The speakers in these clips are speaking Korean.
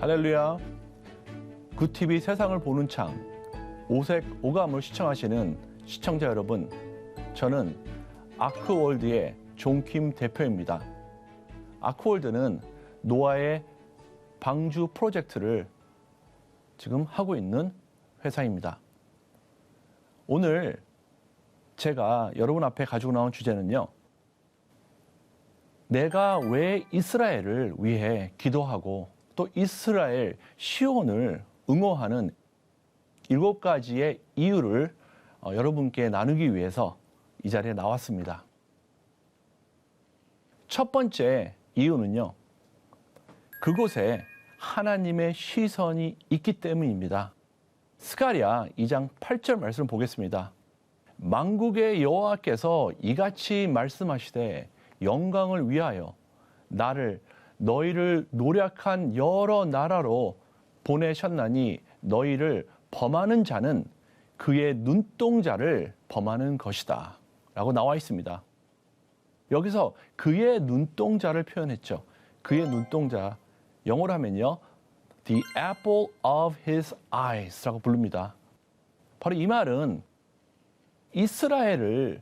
할렐루야. 굿TV 세상을 보는 창, 오색 오감을 시청하시는 시청자 여러분, 저는 아크월드의 존킴 대표입니다. 아크월드는 노아의 방주 프로젝트를 지금 하고 있는 회사입니다. 오늘 제가 여러분 앞에 가지고 나온 주제는요, 내가 왜 이스라엘을 위해 기도하고 또 이스라엘 시온을 응원하는 7가지의 이유를 여러분께 나누기 위해서 이 자리에 나왔습니다. 첫 번째 이유는요, 그곳에 하나님의 시선이 있기 때문입니다. 스가랴 2장 8절 말씀을 보겠습니다. 만국의 여호와께서 이같이 말씀하시되 영광을 위하여 나를 너희를 노력한 여러 나라로 보내셨나니 너희를 범하는 자는 그의 눈동자를 범하는 것이다 라고 나와 있습니다. 여기서 그의 눈동자를 표현했죠. 그의 눈동자, 영어로 하면요, The apple of his eyes 라고 부릅니다. 바로 이 말은 이스라엘을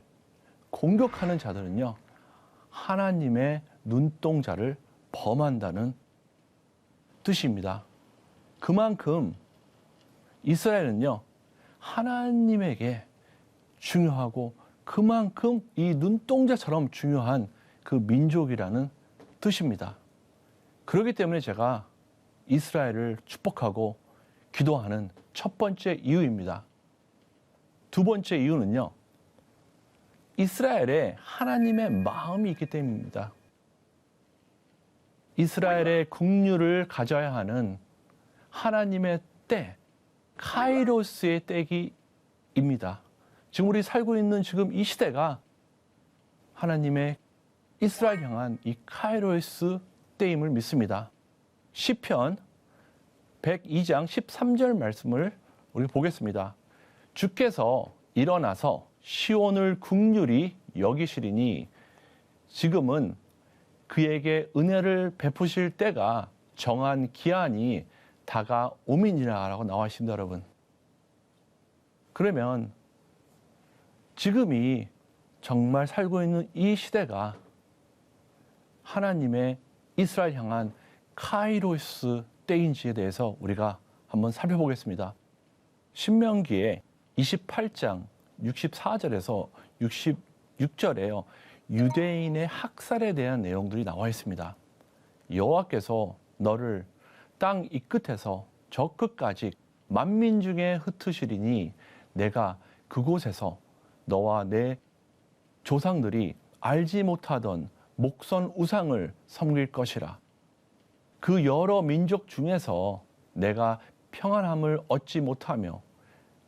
공격하는 자들은요, 하나님의 눈동자를 범한다는 뜻입니다. 그만큼 이스라엘은요, 하나님에게 중요하고 그만큼 이 눈동자처럼 중요한 그 민족이라는 뜻입니다. 그렇기 때문에 제가 이스라엘을 축복하고 기도하는 첫 번째 이유입니다. 두 번째 이유는요, 이스라엘에 하나님의 마음이 있기 때문입니다. 이스라엘의 국류를 가져야 하는 하나님의 때, 카이로스의 때기입니다. 지금 우리 살고 있는 지금 이 시대가 하나님의 이스라엘 향한 이 카이로스 때임을 믿습니다. 시편 102장 13절 말씀을 우리 보겠습니다. 주께서 일어나서 시온을 국률이 여기시리니 지금은 그에게 은혜를 베푸실 때가 정한 기한이 다가오민이라 라고 나와 있습니다, 여러분. 그러면 지금이 정말 살고 있는 이 시대가 하나님의 이스라엘 향한 카이로스 때인지에 대해서 우리가 한번 살펴보겠습니다. 신명기의 28장 64절에서 66절에요. 유대인의 학살에 대한 내용들이 나와 있습니다. 여호와께서 너를 땅 이 끝에서 저 끝까지 만민 중에 흩으시리니 내가 그곳에서 너와 내 조상들이 알지 못하던 목선 우상을 섬길 것이라. 그 여러 민족 중에서 내가 평안함을 얻지 못하며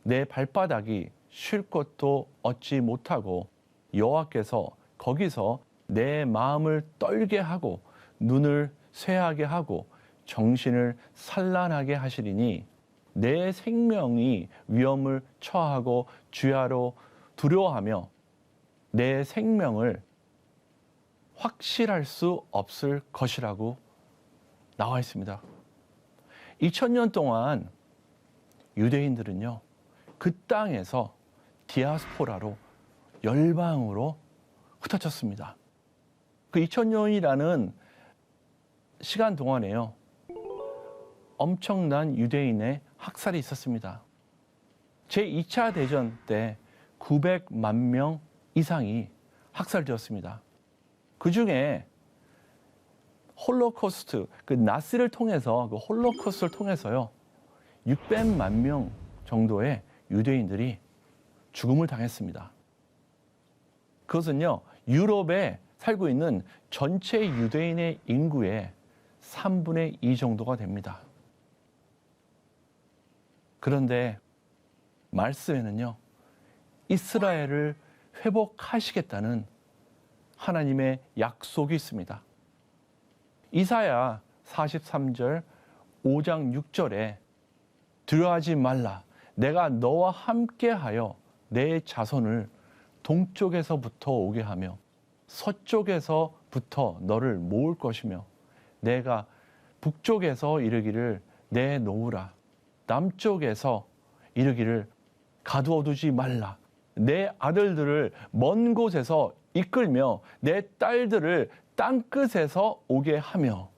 내 발바닥이 쉴 곳도 얻지 못하고 여호와께서 거기서 내 마음을 떨게 하고 눈을 쇠하게 하고 정신을 산란하게 하시리니 내 생명이 위험을 처하고 주야로 두려워하며 내 생명을 확실할 수 없을 것이라고 나와 있습니다. 2000년 동안 유대인들은요, 그 땅에서 디아스포라로 열방으로 흩어졌습니다. 그 2000년이라는 시간 동안에요, 엄청난 유대인의 학살이 있었습니다. 제2차 대전 때 900만 명 이상이 학살되었습니다. 그 중에 홀로코스트, 그 나치를 통해서, 그 홀로코스트를 통해서요, 600만 명 정도의 유대인들이 죽음을 당했습니다. 그것은요, 유럽에 살고 있는 전체 유대인의 인구의 3분의 2 정도가 됩니다. 그런데 말씀에는요, 이스라엘을 회복하시겠다는 하나님의 약속이 있습니다. 이사야 43절 5장 6절에 두려워하지 말라. 내가 너와 함께하여 내 자손을 동쪽에서부터 오게 하며 서쪽에서부터 너를 모을 것이며 내가 북쪽에서 이르기를 내놓으라. 남쪽에서 이르기를 가두어두지 말라. 내 아들들을 먼 곳에서 이끌며 내 딸들을 땅끝에서 오게 하며.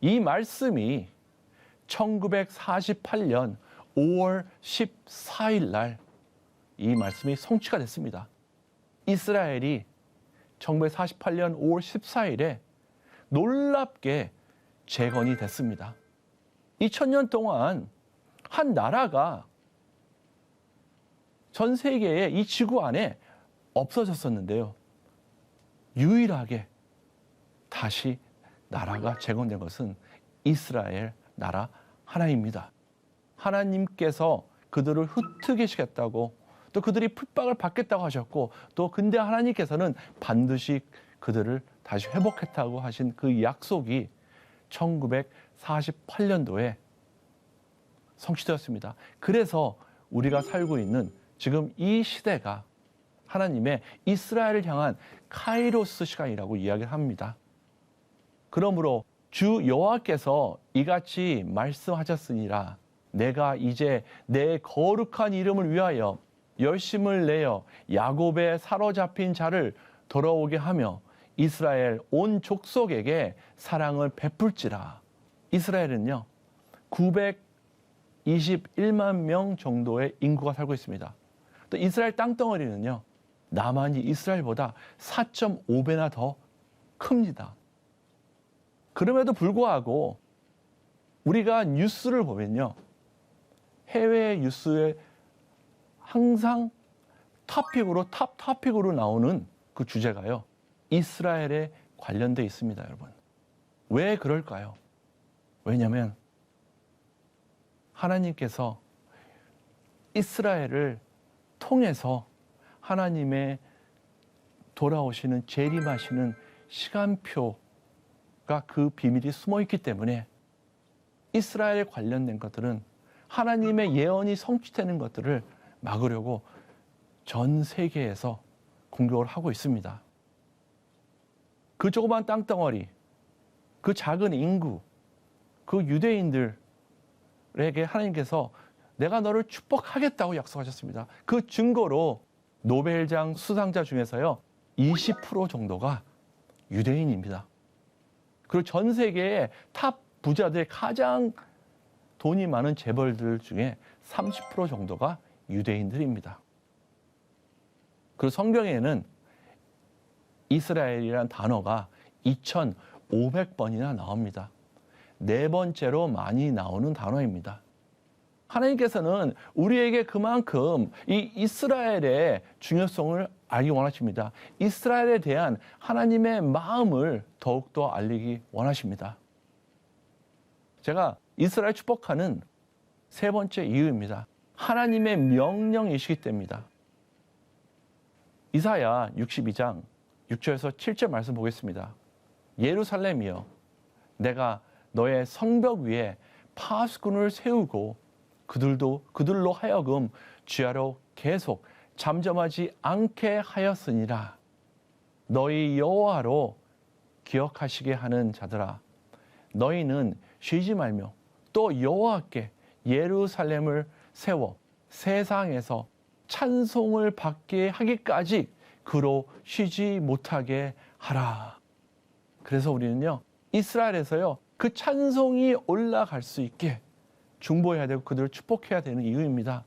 이 말씀이 1948년 5월 14일 날 이 말씀이 성취가 됐습니다. 이스라엘이 1948년 5월 14일에 놀랍게 재건이 됐습니다. 2000년 동안 한 나라가 전 세계의 이 지구 안에 없어졌었는데요. 유일하게 다시 나라가 재건된 것은 이스라엘 나라 하나입니다. 하나님께서 그들을 흩트기시겠다고 또 그들이 풀박을 받겠다고 하셨고 또 근데 하나님께서는 반드시 그들을 다시 회복했다고 하신 그 약속이 1948년도에 성취되었습니다. 그래서 우리가 살고 있는 지금 이 시대가 하나님의 이스라엘을 향한 카이로스 시간이라고 이야기를 합니다. 그러므로 주 여호와께서 이같이 말씀하셨으니라. 내가 이제 내 거룩한 이름을 위하여 열심을 내어 야곱의 사로잡힌 자를 돌아오게 하며 이스라엘 온 족속에게 사랑을 베풀지라. 이스라엘은요 921만 명 정도의 인구가 살고 있습니다. 또 이스라엘 땅덩어리는요 남한이 이스라엘보다 4.5배나 더 큽니다. 그럼에도 불구하고 우리가 뉴스를 보면요 해외 뉴스에 항상 탑 토픽으로 나오는 그 주제가요 이스라엘에 관련돼 있습니다. 여러분 왜 그럴까요? 왜냐하면 하나님께서 이스라엘을 통해서 하나님의 돌아오시는 재림하시는 시간표가 그 비밀이 숨어있기 때문에 이스라엘에 관련된 것들은 하나님의 예언이 성취되는 것들을 막으려고 전 세계에서 공격을 하고 있습니다. 그 조그만 땅덩어리, 그 작은 인구, 그 유대인들에게 하나님께서 내가 너를 축복하겠다고 약속하셨습니다. 그 증거로 노벨상 수상자 중에서요 20% 정도가 유대인입니다. 그리고 전 세계의 탑 부자들 가장 돈이 많은 재벌들 중에 30% 정도가 유대인들입니다. 그리고 성경에는 이스라엘이라는 단어가 2,500번이나 나옵니다. 네 번째로 많이 나오는 단어입니다. 하나님께서는 우리에게 그만큼 이 이스라엘의 중요성을 알기 원하십니다. 이스라엘에 대한 하나님의 마음을 더욱더 알리기 원하십니다. 제가 이스라엘 축복하는 세 번째 이유입니다. 하나님의 명령이시기 때문입니다. 이사야 62장 6절에서 7절 말씀 보겠습니다. 예루살렘이여 내가 너의 성벽 위에 파수꾼을 세우고 그들로 하여금 죄하러 계속 잠잠하지 않게 하였으니라. 너희 여호와로 기억하시게 하는 자들아 너희는 쉬지 말며 또 여호와께 예루살렘을 세워 세상에서 찬송을 받게 하기까지 그로 쉬지 못하게 하라. 그래서 우리는요 이스라엘에서요 그 찬송이 올라갈 수 있게 중보해야 되고 그들을 축복해야 되는 이유입니다.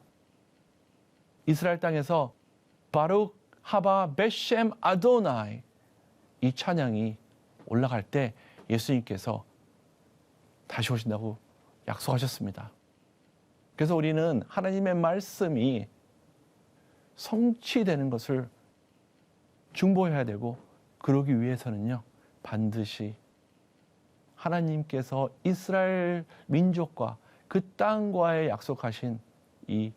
이스라엘 땅에서 바룩 하바 베셈 아도나이 이 찬양이 올라갈 때 예수님께서 다시 오신다고 약속하셨습니다. 그래서 우리는 하나님의 말씀이 성취되는 것을 중보해야 되고 그러기 위해서는요 반드시 하나님께서 이스라엘 민족과 그 땅과의 약속하신 이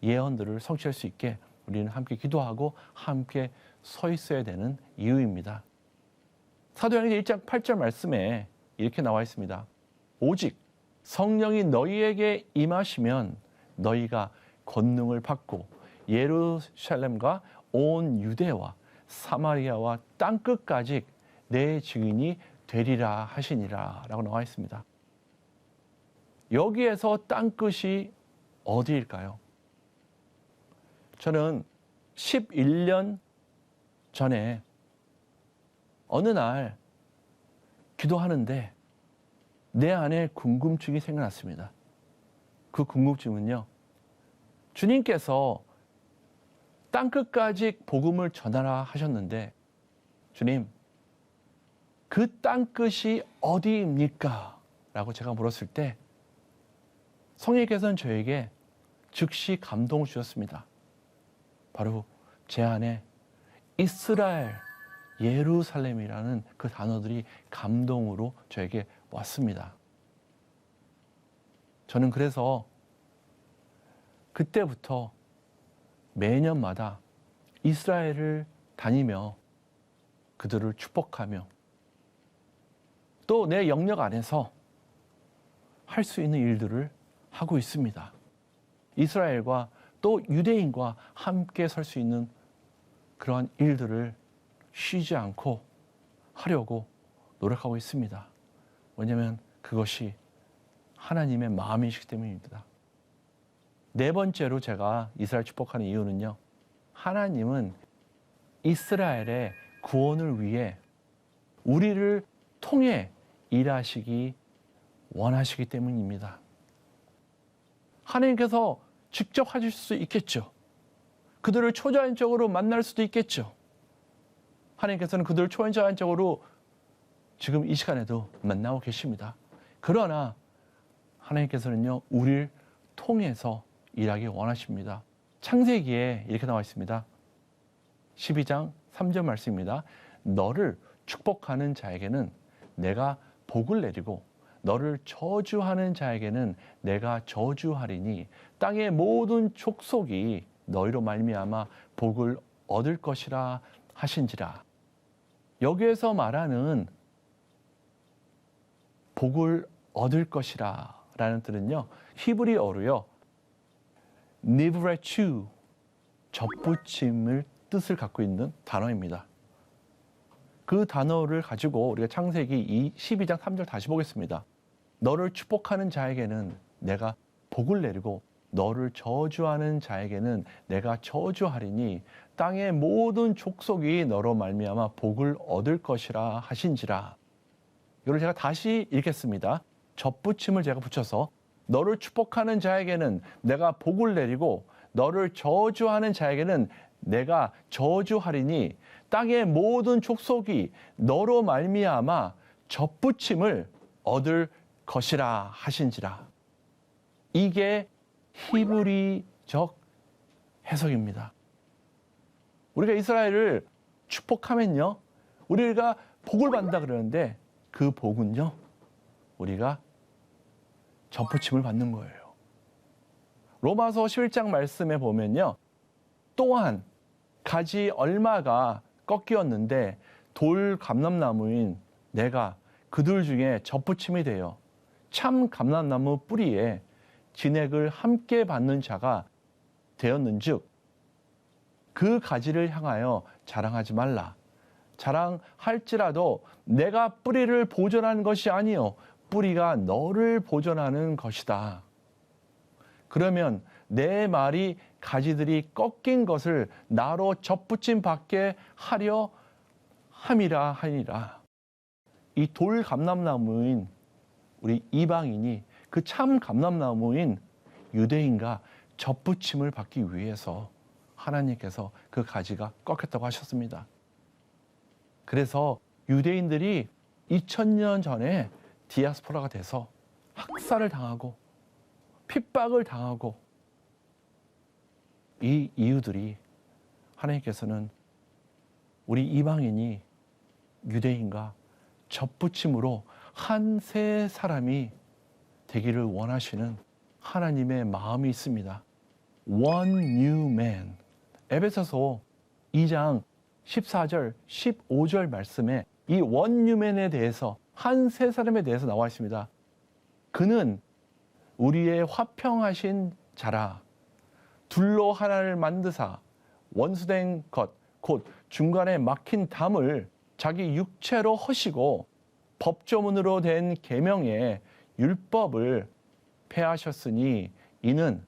예언들을 성취할 수 있게 우리는 함께 기도하고 함께 서 있어야 되는 이유입니다. 사도행전 1장 8절 말씀에 이렇게 나와 있습니다. 오직 성령이 너희에게 임하시면 너희가 권능을 받고 예루살렘과 온 유대와 사마리아와 땅끝까지 내 증인이 되리라 하시니라 라고 나와 있습니다. 여기에서 땅끝이 어디일까요? 저는 11년 전에 어느 날 기도하는데 내 안에 궁금증이 생겨났습니다. 그 궁금증은요, 주님께서 땅끝까지 복음을 전하라 하셨는데, 주님, 그 땅끝이 어디입니까? 라고 제가 물었을 때 성령께서는 저에게 즉시 감동을 주셨습니다. 바로 제 안에 이스라엘, 예루살렘이라는 그 단어들이 감동으로 저에게 왔습니다. 저는 그래서 그때부터 매년마다 이스라엘을 다니며 그들을 축복하며 또 내 영역 안에서 할 수 있는 일들을 하고 있습니다. 이스라엘과 또 유대인과 함께 설 수 있는 그러한 일들을 쉬지 않고 하려고 노력하고 있습니다. 왜냐하면 그것이 하나님의 마음이시기 때문입니다. 네 번째로 제가 이스라엘 축복하는 이유는요, 하나님은 이스라엘의 구원을 위해 우리를 통해 일하시기 원하시기 때문입니다. 하나님께서 직접 하실 수 있겠죠. 그들을 초자연적으로 만날 수도 있겠죠. 하나님께서는 그들을 초자연적으로 지금 이 시간에도 만나고 계십니다. 그러나 하나님께서는요, 우리를 통해서 일하기 원하십니다. 창세기에 이렇게 나와 있습니다. 12장 3절 말씀입니다. 너를 축복하는 자에게는 내가 복을 내리고 너를 저주하는 자에게는 내가 저주하리니 땅의 모든 족속이 너희로 말미암아 복을 얻을 것이라 하신지라. 여기에서 말하는 복을 얻을 것이라 라는 뜻은요, 히브리어로요, 니브레추, 접붙임을 뜻을 갖고 있는 단어입니다. 그 단어를 가지고 우리가 창세기 12장 3절 다시 보겠습니다. 너를 축복하는 자에게는 내가 복을 내리고 너를 저주하는 자에게는 내가 저주하리니 땅의 모든 족속이 너로 말미암아 복을 얻을 것이라 하신지라. 이걸 제가 다시 읽겠습니다. 접붙임을 제가 붙여서 너를 축복하는 자에게는 내가 복을 내리고 너를 저주하는 자에게는 내가 저주하리니 땅의 모든 족속이 너로 말미암아 접붙임을 얻을 것이라 하신지라. 이게 히브리적 해석입니다. 우리가 이스라엘을 축복하면요, 우리가 복을 받는다 그러는데 그 복은요, 우리가 접붙임을 받는 거예요. 로마서 11장 말씀에 보면요, 또한 가지 얼마가 꺾이었는데 돌 감람나무인 내가 그들 중에 접붙임이 되어 참 감람나무 뿌리에 진액을 함께 받는 자가 되었는즉 그 가지를 향하여 자랑하지 말라. 자랑할지라도 내가 뿌리를 보존하는 것이 아니요 뿌리가 너를 보존하는 것이다. 그러면 내 말이 가지들이 꺾인 것을 나로 접붙임 받게 하려 함이라 하니라. 이 돌 감람나무인 우리 이방인이 그 참 감람나무인 유대인과 접붙임을 받기 위해서 하나님께서 그 가지가 꺾였다고 하셨습니다. 그래서 유대인들이 2000년 전에 디아스포라가 돼서 학살을 당하고 핍박을 당하고 이 이유들이 하나님께서는 우리 이방인이 유대인과 접붙임으로 한 세 사람이 되기를 원하시는 하나님의 마음이 있습니다. One new man. 에베소서 2장 14절, 15절 말씀에 이 one new man에 대해서 한 세 사람에 대해서 나와 있습니다. 그는 우리의 화평하신 자라. 둘로 하나를 만드사 원수된 것, 곧 중간에 막힌 담을 자기 육체로 허시고 법조문으로 된 계명의 율법을 패하셨으니 이는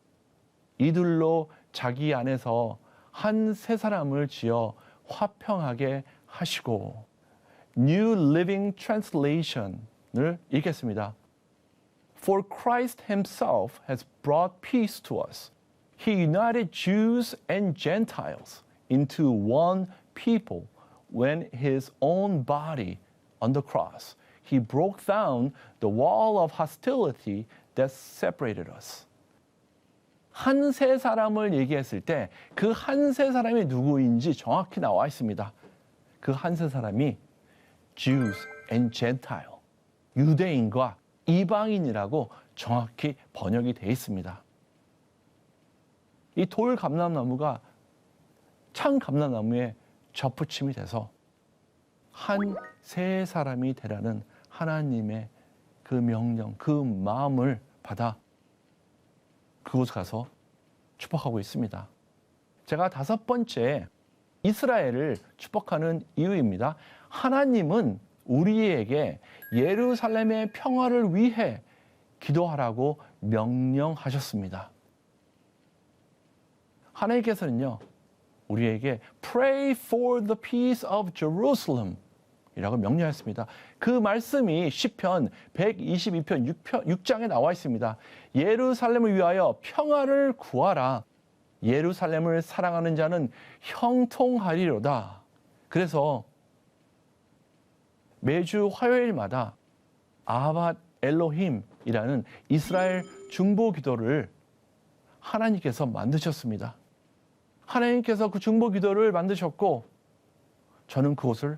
이들로 자기 안에서 한 새 사람을 지어 화평하게 하시고. New Living Translation을 읽겠습니다. For Christ himself has brought peace to us. He united Jews and Gentiles into one people when his own body on the cross. He broke down the wall of hostility that separated us. 한 세 사람을 얘기했을 때 그 한 세 사람이 누구인지 정확히 나와 있습니다. 그 한 세 사람이 Jews and Gentile, 유대인과 이방인이라고 정확히 번역이 되어 있습니다. 이 돌 감람나무가 창 감람나무에 접붙임이 돼서 한 세 사람이 되라는 하나님의 그 명령, 그 마음을 받아 그곳에 가서 축복하고 있습니다. 제가 5번째 이스라엘을 축복하는 이유입니다. 하나님은 우리에게 예루살렘의 평화를 위해 기도하라고 명령하셨습니다. 하나님께서는요, 우리에게 Pray for the peace of Jerusalem 이라고 명령했습니다. 그 말씀이 시편 122편 6장에 나와 있습니다. 예루살렘을 위하여 평화를 구하라. 예루살렘을 사랑하는 자는 형통하리로다. 그래서 매주 화요일마다 아밧 엘로힘이라는 이스라엘 중보 기도를 하나님께서 만드셨습니다. 하나님께서 그 중보 기도를 만드셨고 저는 그곳을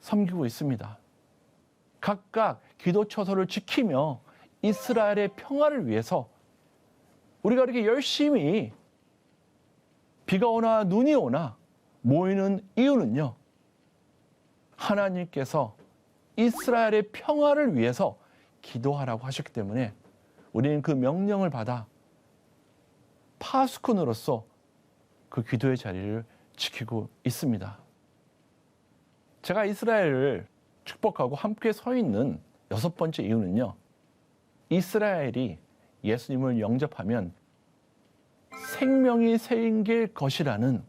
섬기고 있습니다. 각각 기도 처소를 지키며 이스라엘의 평화를 위해서 우리가 이렇게 열심히 비가 오나 눈이 오나 모이는 이유는요, 하나님께서 이스라엘의 평화를 위해서 기도하라고 하셨기 때문에 우리는 그 명령을 받아 파수꾼으로서 그 기도의 자리를 지키고 있습니다. 제가 이스라엘을 축복하고 함께 서 있는 6번째 이유는요, 이스라엘이 예수님을 영접하면 생명이 생길 것이라는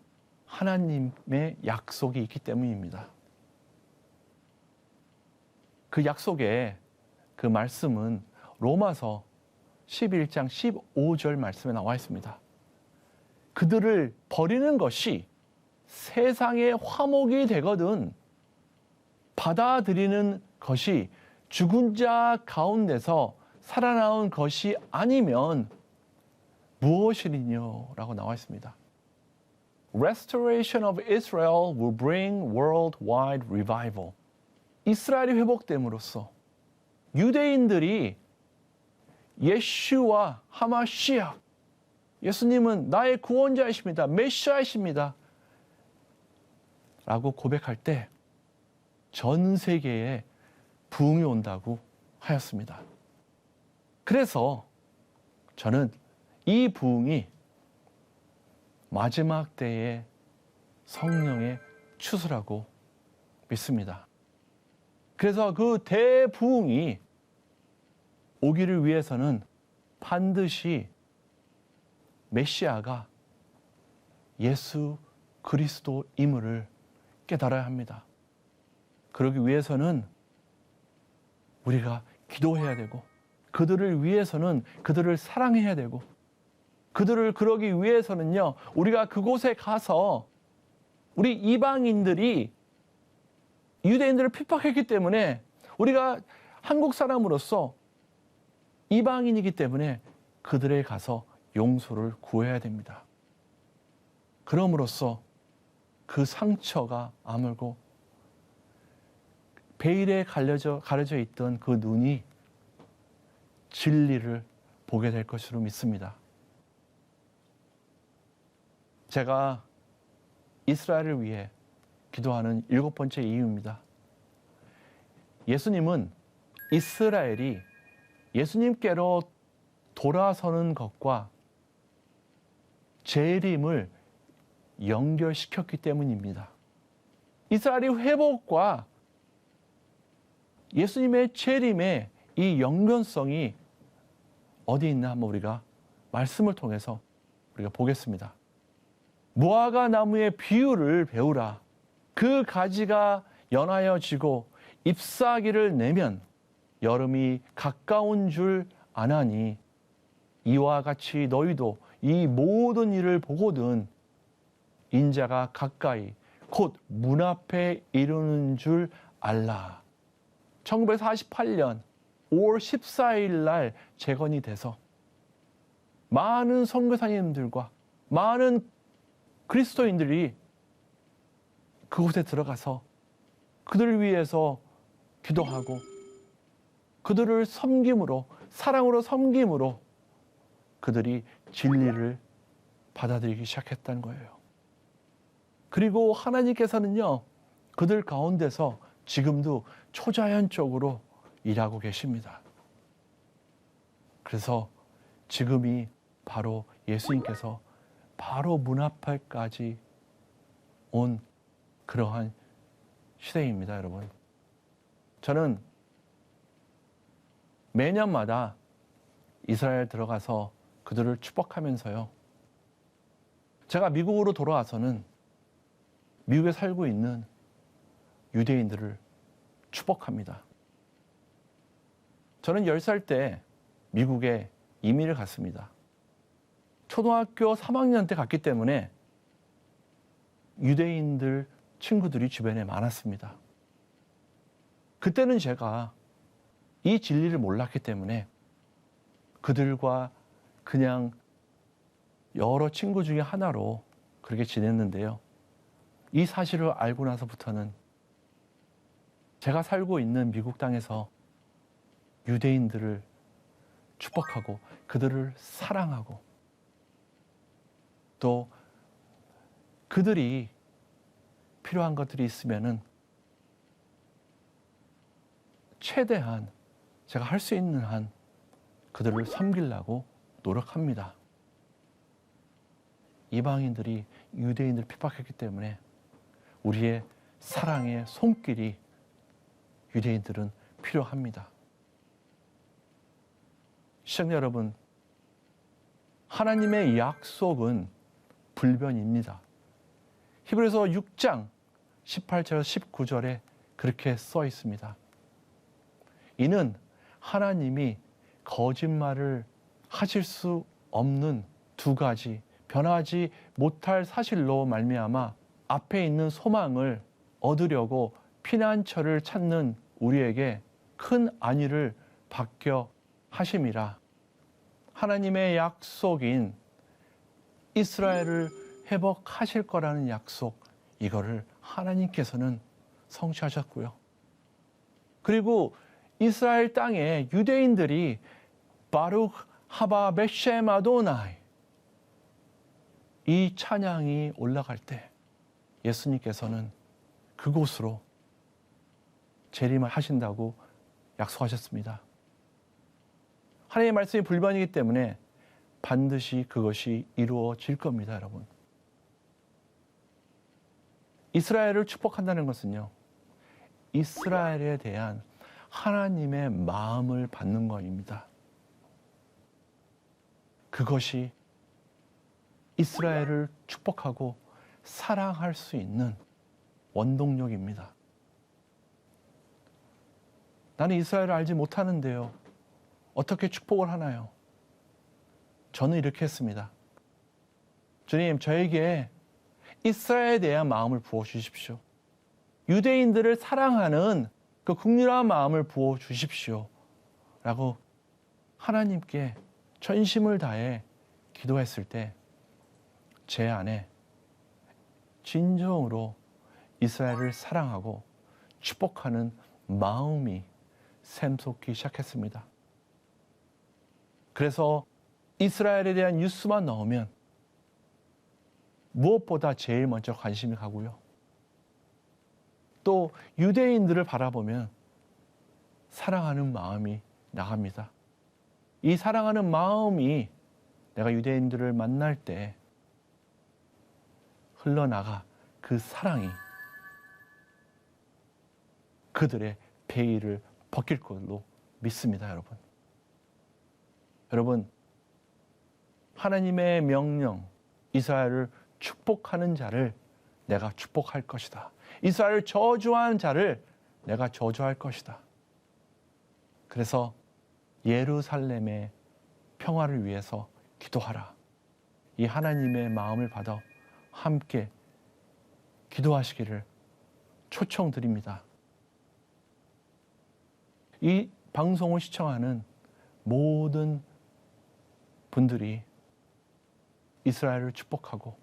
하나님의 약속이 있기 때문입니다. 그 약속의 그 말씀은 로마서 11장 15절 말씀에 나와 있습니다. 그들을 버리는 것이 세상의 화목이 되거든 받아들이는 것이 죽은 자 가운데서 살아나온 것이 아니면 무엇이리뇨? 라고 나와 있습니다. Restoration of Israel will bring worldwide revival. 이스라엘이 회복됨으로써 유대인들이 예슈와 하마시아, 예수님은 나의 구원자이십니다. 메시아이십니다. 라고 고백할 때 전 세계에 부흥이 온다고 하였습니다. 그래서 저는 이 부흥이 마지막 때의 성령의 추수라고 믿습니다. 그래서 그 대부흥이 오기를 위해서는 반드시 메시아가 예수 그리스도임을 깨달아야 합니다. 그러기 위해서는 우리가 기도해야 되고 그들을 위해서는 그들을 사랑해야 되고 그들을 그러기 위해서는요, 우리가 그곳에 가서 우리 이방인들이 유대인들을 핍박했기 때문에 우리가 한국 사람으로서 이방인이기 때문에 그들에 가서 용서를 구해야 됩니다. 그럼으로써 그 상처가 아물고 베일에 가려져 있던 그 눈이 진리를 보게 될 것으로 믿습니다. 제가 이스라엘을 위해 기도하는 7번째 이유입니다. 예수님은 이스라엘이 예수님께로 돌아서는 것과 재림을 연결시켰기 때문입니다. 이스라엘의 회복과 예수님의 재림의 이 연관성이 어디 있나 한번 우리가 말씀을 통해서 우리가 보겠습니다. 무화과 나무의 비유를 배우라. 그 가지가 연하여 지고 잎사귀를 내면 여름이 가까운 줄 아나니 이와 같이 너희도 이 모든 일을 보거든 인자가 가까이 곧 문 앞에 이르는 줄 알라. 1948년 5월 14일 날 재건이 돼서 많은 선교사님들과 많은 그리스도인들이 그곳에 들어가서 그들을 위해서 기도하고 그들을 섬김으로, 사랑으로 섬김으로 그들이 진리를 받아들이기 시작했다는 거예요. 그리고 하나님께서는요, 그들 가운데서 지금도 초자연적으로 일하고 계십니다. 그래서 지금이 바로 예수님께서 바로 문 앞에까지 온 그러한 시대입니다, 여러분. 저는 매년마다 이스라엘 들어가서 그들을 축복하면서요, 제가 미국으로 돌아와서는 미국에 살고 있는 유대인들을 축복합니다. 저는 10살 때 미국에 이민을 갔습니다. 초등학교 3학년 때 갔기 때문에 유대인들 친구들이 주변에 많았습니다. 그때는 제가 이 진리를 몰랐기 때문에 그들과 그냥 여러 친구 중에 하나로 그렇게 지냈는데요. 이 사실을 알고 나서부터는 제가 살고 있는 미국 땅에서 유대인들을 축복하고 그들을 사랑하고 또 그들이 필요한 것들이 있으면은 최대한 제가 할 수 있는 한 그들을 섬기려고 노력합니다. 이방인들이 유대인들을 핍박했기 때문에 우리의 사랑의 손길이 유대인들은 필요합니다. 시청자 여러분, 하나님의 약속은 불변입니다. 히브리서 6장 18절 19절에 그렇게 써 있습니다. 이는 하나님이 거짓말을 하실 수 없는 두 가지 변하지 못할 사실로 말미암아 앞에 있는 소망을 얻으려고 피난처를 찾는 우리에게 큰 안위를 받게 하심이라. 하나님의 약속인 이스라엘을 회복하실 거라는 약속, 이거를 하나님께서는 성취하셨고요. 그리고 이스라엘 땅에 유대인들이 바룩 하바 베셈 아도나이 이 찬양이 올라갈 때 예수님께서는 그곳으로 재림을 하신다고 약속하셨습니다. 하나님의 말씀이 불변이기 때문에 반드시 그것이 이루어질 겁니다, 여러분. 이스라엘을 축복한다는 것은요, 이스라엘에 대한 하나님의 마음을 받는 것입니다. 그것이 이스라엘을 축복하고 사랑할 수 있는 원동력입니다. 나는 이스라엘을 알지 못하는데요, 어떻게 축복을 하나요? 저는 이렇게 했습니다. 주님, 저에게 이스라엘에 대한 마음을 부어주십시오. 유대인들을 사랑하는 그 긍휼한 마음을 부어주십시오. 라고 하나님께 전심을 다해 기도했을 때 제 안에 진정으로 이스라엘을 사랑하고 축복하는 마음이 샘솟기 시작했습니다. 그래서 이스라엘에 대한 뉴스만 나오면 무엇보다 제일 먼저 관심이 가고요. 또 유대인들을 바라보면 사랑하는 마음이 나갑니다. 이 사랑하는 마음이 내가 유대인들을 만날 때 흘러나가 그 사랑이 그들의 베일을 벗길 걸로 믿습니다, 여러분. 여러분, 하나님의 명령, 이스라엘을 축복하는 자를 내가 축복할 것이다. 이스라엘을 저주하는 자를 내가 저주할 것이다. 그래서 예루살렘의 평화를 위해서 기도하라. 이 하나님의 마음을 받아 함께 기도하시기를 초청드립니다. 이 방송을 시청하는 모든 분들이 이스라엘을 축복하고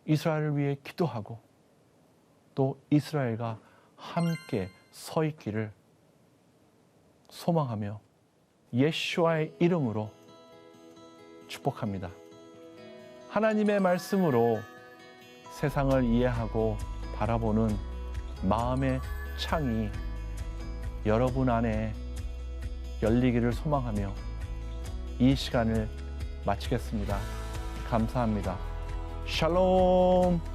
이스라엘을 위해 기도하고 또 이스라엘과 함께 서 있기를 소망하며 예수와의 이름으로 축복합니다. 하나님의 말씀으로 세상을 이해하고 바라보는 마음의 창이 여러분 안에 열리기를 소망하며 이 시간을 마치겠습니다. 감사합니다. 샬롬.